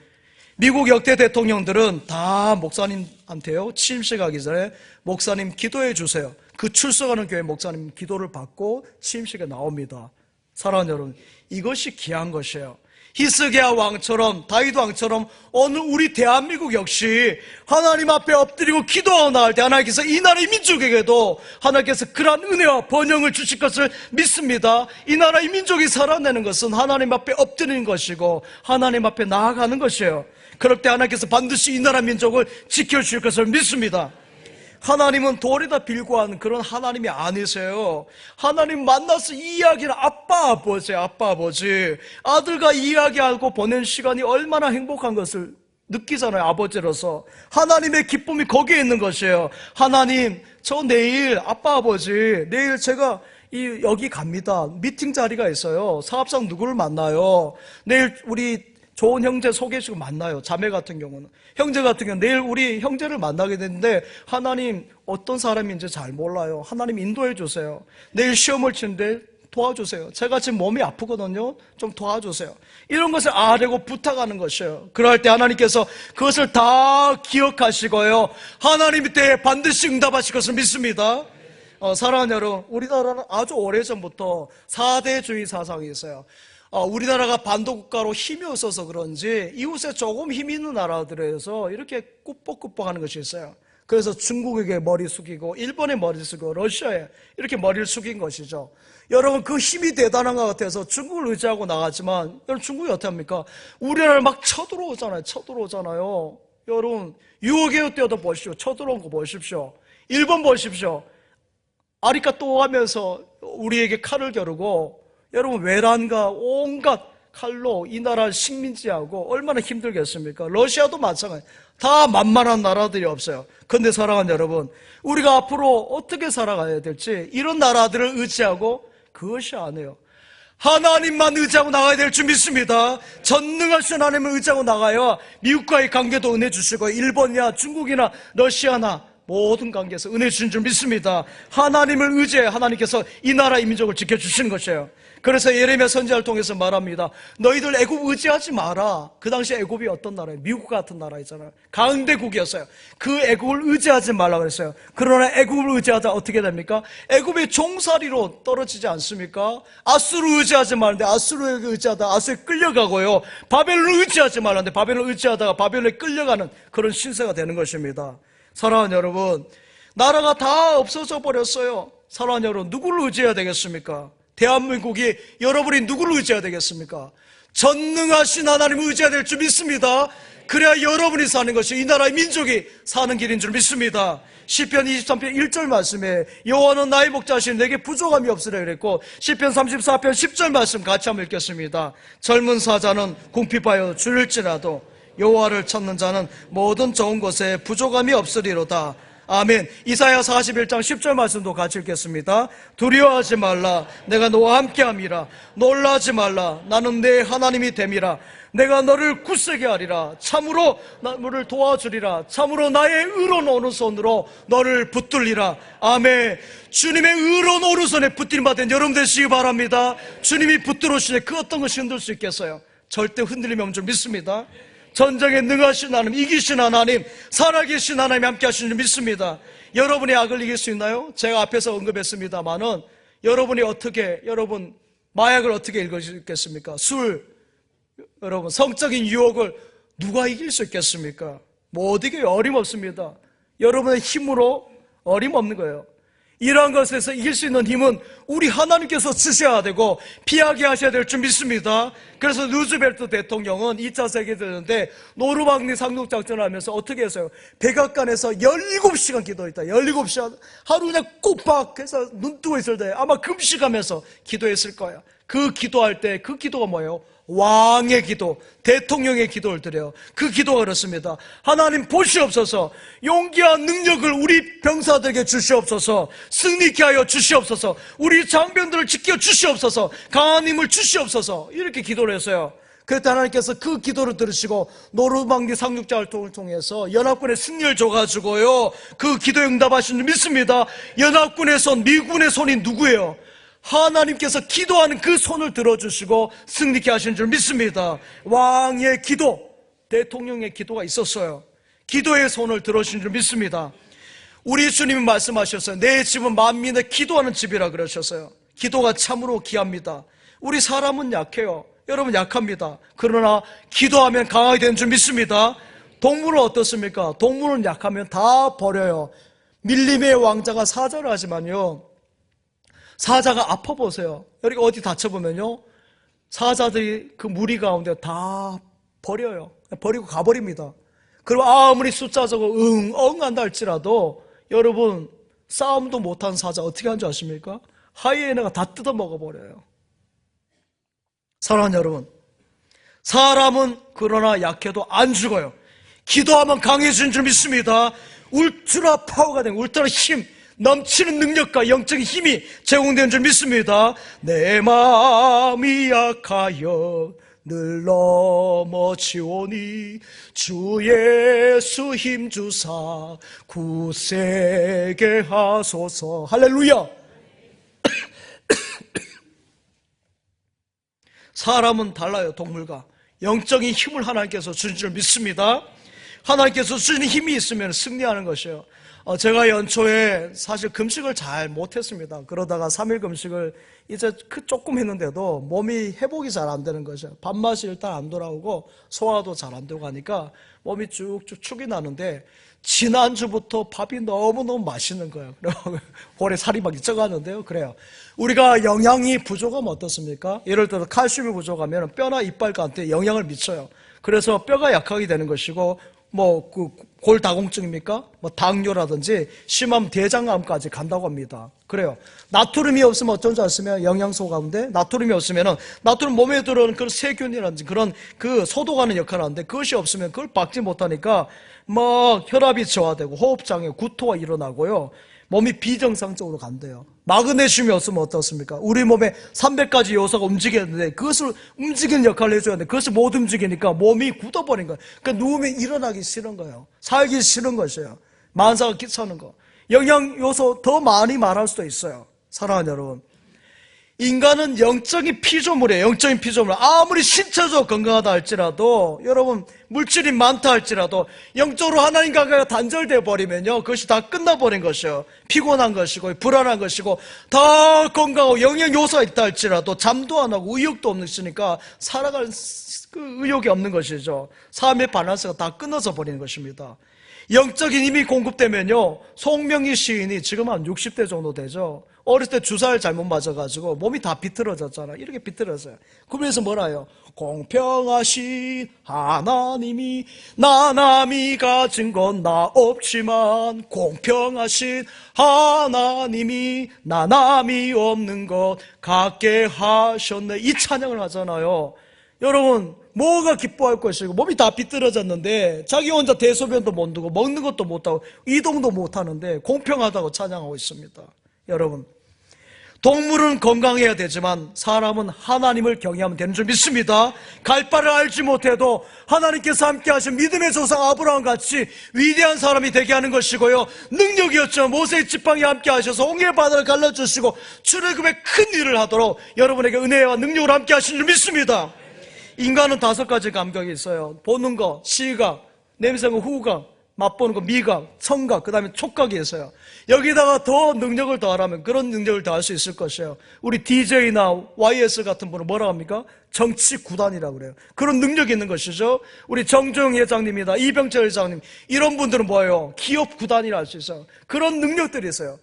S1: 미국 역대 대통령들은 다 목사님한테요, 취임식 하기 전에 목사님 기도해 주세요. 그 출석하는 교회 목사님 기도를 받고 취임식에 나옵니다. 사랑하는 여러분, 이것이 귀한 것이에요. 히스기야 왕처럼, 다윗 왕처럼 오늘 우리 대한민국 역시 하나님 앞에 엎드리고 기도하고 나갈 때 하나님께서 이 나라의 민족에게도 하나님께서 그러한 은혜와 번영을 주실 것을 믿습니다. 이 나라의 민족이 살아내는 것은 하나님 앞에 엎드리는 것이고 하나님 앞에 나아가는 것이에요. 그럴 때 하나님께서 반드시 이 나라 민족을 지켜주실 것을 믿습니다. 하나님은 돌에다 빌고 하는 그런 하나님이 아니세요. 하나님 만나서 이야기를 아빠 아버지 아들과 이야기하고 보낸 시간이 얼마나 행복한 것을 느끼잖아요. 아버지로서 하나님의 기쁨이 거기에 있는 것이에요. 하나님, 저 내일 아빠 아버지 내일 제가 여기 갑니다. 미팅 자리가 있어요. 사업상 누구를 만나요. 내일 우리 좋은 형제 소개시고 만나요. 자매 같은 경우는, 형제 같은 경우는 내일 우리 형제를 만나게 되는데 하나님 어떤 사람인지 잘 몰라요. 하나님 인도해 주세요. 내일 시험을 치는데 도와주세요. 제가 지금 몸이 아프거든요. 좀 도와주세요. 이런 것을 아뢰고 부탁하는 것이에요. 그럴 때 하나님께서 그것을 다 기억하시고요, 하나님 때 반드시 응답하실 것을 믿습니다. 사랑하는 여러분, 우리나라는 아주 오래전부터 4대주의 사상이 있어요. 우리나라가 반도국가로 힘이 없어서 그런지 이웃에 조금 힘 있는 나라들에서 이렇게 꾸벅꾸벅하는 것이 있어요. 그래서 중국에게 머리 숙이고 일본에 머리 숙이고 러시아에 이렇게 머리를 숙인 것이죠. 여러분, 그 힘이 대단한 것 같아서 중국을 의지하고 나갔지만 여러분, 중국이 어떻게 합니까? 우리나라를 막 쳐들어오잖아요. 여러분, 6.25 때도 보십시오. 쳐들어온 거 보십시오. 일본 보십시오. 아리까또 하면서 우리에게 칼을 겨루고, 여러분, 외란과 온갖 칼로 이 나라 식민지하고 얼마나 힘들겠습니까? 러시아도 마찬가지. 다 만만한 나라들이 없어요. 그런데 사랑하는 여러분, 우리가 앞으로 어떻게 살아가야 될지 이런 나라들을 의지하고 그것이 아니에요. 하나님만 의지하고 나가야 될 줄 믿습니다. 전능하신 하나님을 의지하고 나가야 미국과의 관계도 은혜 주시고 일본이나 중국이나 러시아나 모든 관계에서 은혜 주신 줄 믿습니다. 하나님을 의지해 하나님께서 이 나라 이 민족을 지켜주시는 것이에요. 그래서 예레미야 선지자를 통해서 말합니다. 너희들 애굽 의지하지 마라. 그 당시 애굽이 어떤 나라예요? 미국 같은 나라였잖아요. 강대국이었어요. 그 애굽을 의지하지 말라 그랬어요. 그러나 애굽을 의지하자 어떻게 됩니까? 애굽의 종살이로 떨어지지 않습니까? 아수르 의지하지 말는데 아수르에게 의지하다 아수르에 끌려가고요. 바벨론을 의지하지 말는데 바벨론을 의지하다가 바벨론에 끌려가는 그런 신세가 되는 것입니다. 사랑하는 여러분, 나라가 다 없어져 버렸어요. 사랑하는 여러분, 누구를 의지해야 되겠습니까? 대한민국이 여러분이 누구를 의지해야 되겠습니까? 전능하신 하나님을 의지해야 될 줄 믿습니다. 그래야 여러분이 사는 것이 이 나라의 민족이 사는 길인 줄 믿습니다. 시편 23편 1절 말씀에 여호와는 나의 목자시니 내게 부족함이 없으리라 그랬고, 시편 34편 10절 말씀 같이 한번 읽겠습니다. 젊은 사자는 궁핍하여 줄일지라도 여호와를 찾는 자는 모든 좋은 것에 부족함이 없으리로다. 아멘. 이사야 41장 10절 말씀도 같이 읽겠습니다. 두려워하지 말라. 내가 너와 함께함이라. 놀라지 말라. 나는 내 하나님이 됨이라. 내가 너를 굳세게 하리라. 참으로 너를 도와주리라. 참으로 나의 의로운 오른손으로 너를 붙들리라. 아멘. 주님의 의로운 오른손에 붙들림 받은 여러분 되시기 바랍니다. 주님이 붙들어주시니 그 어떤 것이 흔들 수 있겠어요? 절대 흔들림이 없는 줄 믿습니다. 전쟁에 능하신 하나님, 이기신 하나님, 살아계신 하나님이 함께 하시는 줄 믿습니다. 여러분이 악을 이길 수 있나요? 제가 앞에서 언급했습니다만은 여러분이 여러분 마약을 어떻게 이길 수 있겠습니까? 술, 여러분 성적인 유혹을 누가 이길 수 있겠습니까? 못 이겨요. 어림없습니다. 여러분의 힘으로 어림없는 거예요. 이러한 것에서 이길 수 있는 힘은 우리 하나님께서 주셔야 되고 피하게 하셔야 될 줄 믿습니다. 그래서 루즈벨트 대통령은 2차 세계대전 때 노르망디 상륙작전을 하면서 어떻게 했어요? 백악관에서 17시간 기도했다. 17시간 하루 그냥 꼬박해서 눈 뜨고 있을 때 아마 금식하면서 기도했을 거예요. 그 기도할 때 그 기도가 뭐예요? 왕의 기도, 대통령의 기도를 드려요. 그 기도가 그렇습니다. 하나님 보시옵소서, 용기와 능력을 우리 병사들에게 주시옵소서, 승리케 하여 주시옵소서, 우리 장병들을 지켜 주시옵소서, 강한 힘을 주시옵소서, 이렇게 기도를 했어요. 그랬더니 하나님께서 그 기도를 들으시고 노르망디 상륙작전을 통해서 연합군의 승리를 줘가지고요, 그 기도에 응답하신 줄 믿습니다. 연합군의 손, 미군의 손이 누구예요? 하나님께서 기도하는 그 손을 들어주시고 승리케 하신 줄 믿습니다. 왕의 기도, 대통령의 기도가 있었어요. 기도의 손을 들어주신 줄 믿습니다. 우리 주님이 말씀하셨어요. 내 집은 만민의 기도하는 집이라 그러셨어요. 기도가 참으로 귀합니다. 우리 사람은 약해요. 여러분 약합니다. 그러나 기도하면 강하게 되는 줄 믿습니다. 동물은 어떻습니까? 동물은 약하면 다 버려요. 밀림의 왕자가 사자를 하지만요, 사자가 아파 보세요. 여기 어디 다쳐보면요, 사자들이 그 무리 가운데 다 버려요. 버리고 가버립니다. 그리고 아무리 숫자 적어 한다 할지라도 여러분 싸움도 못한 사자 어떻게 하는 줄 아십니까? 하이에나가 다 뜯어 먹어버려요. 사랑하는 여러분, 사람은 그러나 약해도 안 죽어요. 기도하면 강해지는 줄 믿습니다. 울트라 파워가 된 울트라 힘, 넘치는 능력과 영적인 힘이 제공되는 줄 믿습니다. 내 마음이 약하여 늘 넘어지오니 주 예수 힘주사 굳세게 하소서. 할렐루야. 사람은 달라요. 동물과 영적인 힘을 하나님께서 주신 줄 믿습니다. 하나님께서 주시는 힘이 있으면 승리하는 것이에요. 제가 연초에 사실 금식을 잘 못했습니다. 그러다가 3일 금식을 이제 조금 했는데도 몸이 회복이 잘 안 되는 거죠. 밥맛이 일단 안 돌아오고 소화도 잘 안 되고 하니까 몸이 쭉쭉 축이 나는데, 지난주부터 밥이 너무너무 맛있는 거예요. 그리고 볼에 살이 막 쪄가는데요. 그래요. 우리가 영양이 부족하면 어떻습니까? 예를 들어 칼슘이 부족하면 뼈나 이빨 가운데 영향을 미쳐요. 그래서 뼈가 약하게 되는 것이고 그 골다공증입니까? 당뇨라든지 심하면 대장암까지 간다고 합니다. 그래요. 나트륨이 없으면 어떤 줄 아시면 영양소 가운데 나트륨이 없으면은 나트륨 몸에 들어오는 그런 세균이라든지 그런 그 소독하는 역할을 하는데 그것이 없으면 그걸 막지 못하니까 혈압이 저하되고 호흡장애, 구토가 일어나고요. 몸이 비정상적으로 간대요. 마그네슘이 없으면 어떻습니까? 우리 몸에 300가지 요소가 움직이는데 그것을 움직이는 역할을 해줘야 돼. 그것을 못 움직이니까 몸이 굳어버린 거예요. 그러니까 누우면 일어나기 싫은 거예요. 살기 싫은 것이에요. 만사가 귀찮은 거. 영양요소 더 많이 말할 수도 있어요. 사랑하는 여러분, 인간은 영적인 피조물이에요. 영적인 피조물. 아무리 신체적으로 건강하다 할지라도, 여러분 물질이 많다 할지라도 영적으로 하나님과 단절되어 버리면요, 그것이 다 끝나버린 것이에요. 피곤한 것이고 불안한 것이고 다 건강하고 영양요소가 있다 할지라도 잠도 안 하고 의욕도 없으니까 살아갈 그 의욕이 없는 것이죠. 삶의 밸런스가 다 끊어져 버리는 것입니다. 영적인 힘이 공급되면요, 송명희 시인이 지금 한 60대 정도 되죠. 어렸을 때 주사를 잘못 맞아가지고 몸이 다 비틀어졌잖아. 이렇게 비틀어져요. 그러면서 뭐라요? 공평하신 하나님이 나남이 가진 건 나 없지만 공평하신 하나님이 나남이 없는 것 갖게 하셨네. 이 찬양을 하잖아요. 여러분, 뭐가 기뻐할 것이고 몸이 다 비틀어졌는데 자기 혼자 대소변도 못 두고 먹는 것도 못하고 이동도 못하는데 공평하다고 찬양하고 있습니다. 여러분, 동물은 건강해야 되지만 사람은 하나님을 경외하면 되는 줄 믿습니다. 갈 바를 알지 못해도 하나님께서 함께 하신 믿음의 조상 아브라함 같이 위대한 사람이 되게 하는 것이고요, 능력이었죠. 모세의 지팡이 함께 하셔서 홍해 바다를 갈라주시고 출애굽의 큰 일을 하도록 여러분에게 은혜와 능력을 함께 하신 줄 믿습니다. 인간은 5가지 감각이 있어요. 보는 거, 시각, 냄새가, 후각, 맛보는 거, 미각, 청각, 그 다음에 촉각이 있어요. 여기다가 더 능력을 더하라면 그런 능력을 더할 수 있을 것이에요. 우리 DJ나 YS 같은 분은 뭐라고 합니까? 정치 구단이라고 그래요. 그런 능력이 있는 것이죠. 우리 정조영 회장님이나 이병철 회장님, 이런 분들은 뭐예요? 기업 구단이라 할 수 있어요. 그런 능력들이 있어요.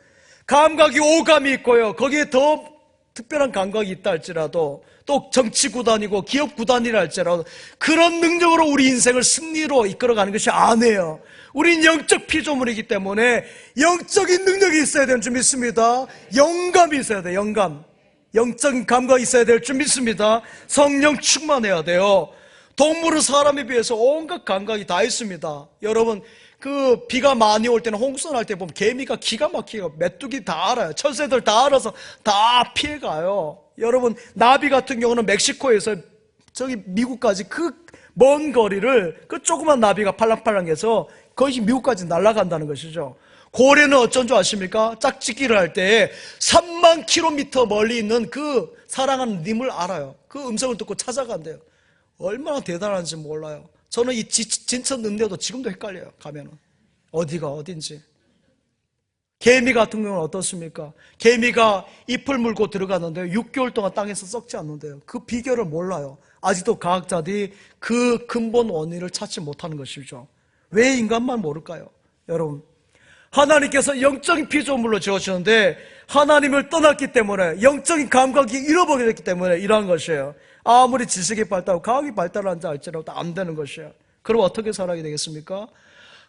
S1: 감각이 오감이 있고요, 거기에 더 특별한 감각이 있다 할지라도, 또 정치 구단이고 기업 구단이라 할지라도 그런 능력으로 우리 인생을 승리로 이끌어가는 것이 아니에요. 우린 영적 피조물이기 때문에 영적인 능력이 있어야 되는 줄 믿습니다. 영감이 있어야 돼요. 영감, 영적인 감각이 있어야 될 줄 믿습니다. 성령 충만해야 돼요. 동물은 사람에 비해서 온갖 감각이 다 있습니다. 여러분, 그 비가 많이 올 때는 홍수 날 때 보면 개미가 기가 막히고 메뚜기 다 알아요. 철새들 다 알아서 다 피해가요. 여러분, 나비 같은 경우는 멕시코에서 저기 미국까지 그 먼 거리를 그 조그만 나비가 팔랑팔랑해서 거의 미국까지 날아간다는 것이죠. 고래는 어쩐 줄 아십니까? 짝짓기를 할 때 3만 킬로미터 멀리 있는 그 사랑하는 님을 알아요. 그 음성을 듣고 찾아간대요. 얼마나 대단한지 몰라요. 저는 이 진천 능력도 지금도 헷갈려요. 가면은 어디가 어딘지. 개미 같은 경우는 어떻습니까? 개미가 잎을 물고 들어가는데 6개월 동안 땅에서 썩지 않는데요. 그 비결을 몰라요. 아직도 과학자들이 그 근본 원인을 찾지 못하는 것이죠. 왜 인간만 모를까요? 여러분, 하나님께서 영적인 피조물로 지으셨는데 하나님을 떠났기 때문에 영적인 감각이 잃어버리게 됐기 때문에 이러한 것이에요. 아무리 지식이 발달하고 과학이 발달한다 할지라도 안 되는 것이에요. 그럼 어떻게 살아야 되겠습니까?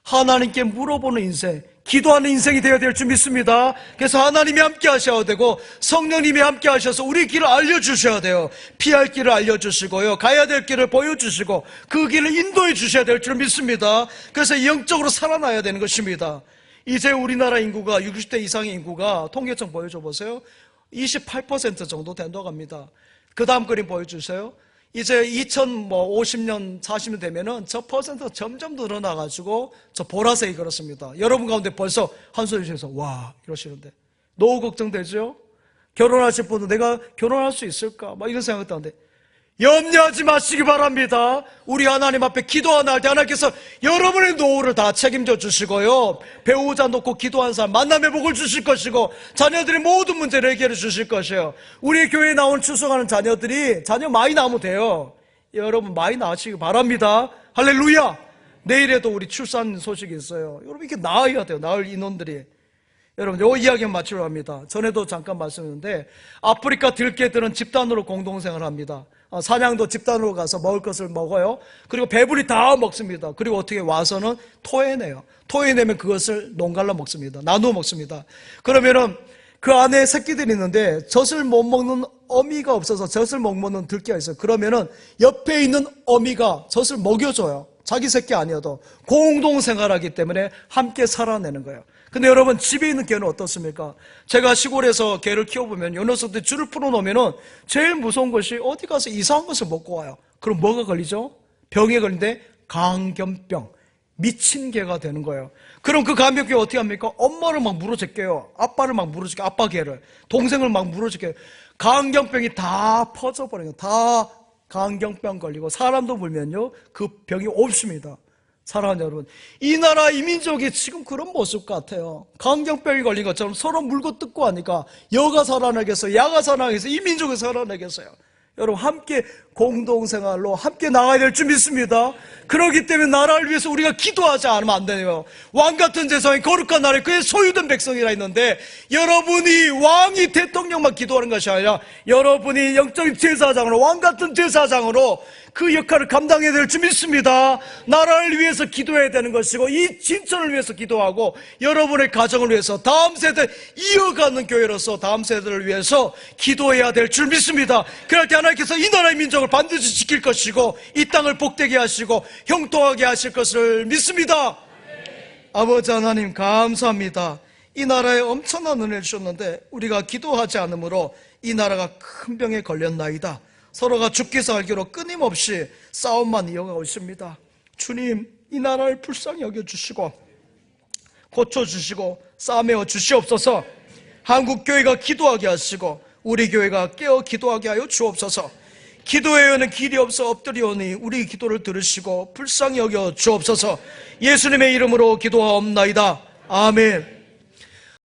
S1: 하나님께 물어보는 인생, 기도하는 인생이 되어야 될 줄 믿습니다. 그래서 하나님이 함께 하셔야 되고 성령님이 함께 하셔서 우리 길을 알려주셔야 돼요. 피할 길을 알려주시고요, 가야 될 길을 보여주시고 그 길을 인도해 주셔야 될 줄 믿습니다. 그래서 영적으로 살아나야 되는 것입니다. 이제 우리나라 인구가 60대 이상의 인구가 통계청 보여줘 보세요. 28% 정도 된다고 합니다. 그 다음 그림 보여주세요. 이제 2050년, 40년 되면은 저 퍼센트가 점점 늘어나가지고 저 보라색이 그렇습니다. 여러분 가운데 벌써 한 소리 주셔서 와 이러시는데 노후 걱정되죠? 결혼하실 분은 내가 결혼할 수 있을까? 막 이런 생각도 하는데 염려하지 마시기 바랍니다. 우리 하나님 앞에 기도하는 할 때 하나님께서 여러분의 노후를 다 책임져 주시고요, 배우자 놓고 기도한 사람 만남의 복을 주실 것이고 자녀들의 모든 문제를 해결해 주실 것이에요. 우리 교회에 나온 출석하는 자녀들이 자녀 많이 낳으면 돼요. 여러분 많이 낳으시기 바랍니다. 할렐루야. 내일에도 우리 출산 소식이 있어요. 여러분 이렇게 낳아야 돼요. 낳을 인원들이. 여러분 요 이야기는 마치려 합니다. 전에도 잠깐 말씀했는데 아프리카 들개들은 집단으로 공동생활을 합니다. 사냥도 집단으로 가서 먹을 것을 먹어요. 그리고 배불리 다 먹습니다. 그리고 어떻게 와서는 토해내요. 토해내면 그것을 농갈라 먹습니다. 나누어 먹습니다. 그러면은 그 안에 새끼들이 있는데 젖을 못 먹는 어미가 없어서 젖을 못 먹는 들깨가 있어요. 그러면은 옆에 있는 어미가 젖을 먹여줘요. 자기 새끼 아니어도 공동생활하기 때문에 함께 살아내는 거예요. 근데 여러분, 집에 있는 개는 어떻습니까? 제가 시골에서 개를 키워보면 요 녀석들 줄을 풀어놓으면은 제일 무서운 것이 어디 가서 이상한 것을 먹고 와요. 그럼 뭐가 걸리죠? 병에 걸리는데 광견병, 미친 개가 되는 거예요. 그럼 그 간병개가 어떻게 합니까? 엄마를 막 물어제껴요. 아빠를 막 물어제껴요. 아빠 개를. 동생을 막 물어제껴요. 광견병이 다 퍼져버려요. 다 광견병 걸리고 사람도 물면요 그 병이 없습니다. 사랑하는 여러분, 이 나라 이민족이 지금 그런 모습 같아요. 광견병이 걸린 것처럼 서로 물고 뜯고 하니까 여가 살아나겠어요? 야가 살아나겠어요? 이민족이 살아나겠어요? 여러분, 함께 공동생활로 함께 나가야 될 줄 믿습니다. 그렇기 때문에 나라를 위해서 우리가 기도하지 않으면 안 돼요. 왕같은 제사장이 거룩한 나라에 그의 소유된 백성이라 했는데, 여러분이 왕이 대통령만 기도하는 것이 아니라 여러분이 영적인 제사장으로, 왕같은 제사장으로 그 역할을 감당해야 될 줄 믿습니다. 나라를 위해서 기도해야 되는 것이고, 이 진천을 위해서 기도하고, 여러분의 가정을 위해서 다음 세대 이어가는 교회로서 다음 세대를 위해서 기도해야 될 줄 믿습니다. 그럴 때 하나님께서 이 나라의 민족을 반드시 지킬 것이고, 이 땅을 복되게 하시고 형통하게 하실 것을 믿습니다. 아버지 하나님, 감사합니다. 이 나라에 엄청난 은혜를 주셨는데 우리가 기도하지 않으므로 이 나라가 큰 병에 걸렸나이다. 서로가 죽기 살기로 끊임없이 싸움만 이어가고 있습니다. 주님, 이 나라를 불쌍히 여겨주시고 고쳐주시고 싸매어 주시옵소서. 한국교회가 기도하게 하시고 우리 교회가 깨어 기도하게 하여 주옵소서. 기도해야는 길이 없어 엎드리오니 우리 기도를 들으시고 불쌍히 여겨 주옵소서. 예수님의 이름으로 기도하옵나이다. 아멘.